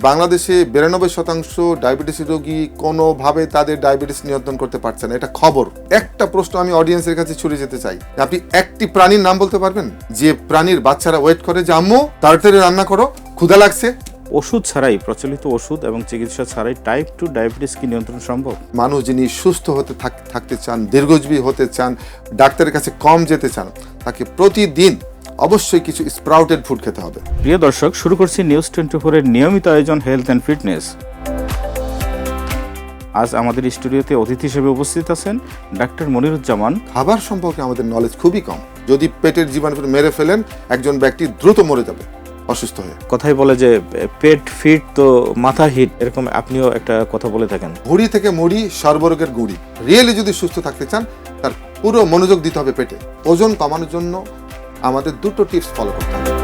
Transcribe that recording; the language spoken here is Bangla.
বাংলাদেশে 92% ডায়াবেটিস রোগী কোনোভাবে তাদের ডায়াবেটিস নিয়ন্ত্রণ করতে পারছে না, এটা খবর। একটা প্রশ্ন আমি অডিয়েন্সের কাছে ছুড়ে যেতে চাই, আপনি একটি প্রাণীর নাম বলতে পারবেন যে প্রাণীর বাচ্চারা ওয়েট করে যে আম্মু তাড়াতাড়ি রান্না করো, ক্ষুধা লাগছে? ওষুধ ছাড়াই, প্রচলিত ওষুধ এবং চিকিৎসা ছাড়াই টাইপ 2 ডায়াবেটিস কি নিয়ন্ত্রণ সম্ভব? মানুষ যিনি সুস্থ হতে থাকতে চান, দীর্ঘজীবী হতে চান, ডাক্তারের কাছে কম যেতে চান, তাকে প্রতিদিন অবশ্যই কিছু স্প্রাউটেড ফুড খেতে হবে। প্রিয় দর্শক, শুরু করছি নিউজ 24 এর নিয়মিত আয়োজন হেলথ অ্যান্ড ফিটনেস। আজ আমাদের স্টুডিওতে অতিথি হিসেবে উপস্থিত আছেন ডাক্তার মনিরুজ্জামান। খাবার সম্পর্কে আমাদের নলেজ খুবই কম। যদি পেটের জীবাণু মেরে ফেলেন, একজন ব্যক্তি দ্রুত মরে যাবে অসুস্থ হয়ে। কথাই বলে যে পেট ফিট তো মাথা হিট, এরকম আপনিও একটা কথা বলে থাকেন। ভুঁড়ি থেকে মুড়ি সর্বরোগের গুড়ি। রিয়েলি যদি সুস্থ থাকতে চান, তার পুরো মনোযোগ দিতে হবে পেটে। ওজন কমানোর জন্য আমাদের দুটো টিপস ফলো করতে হবে।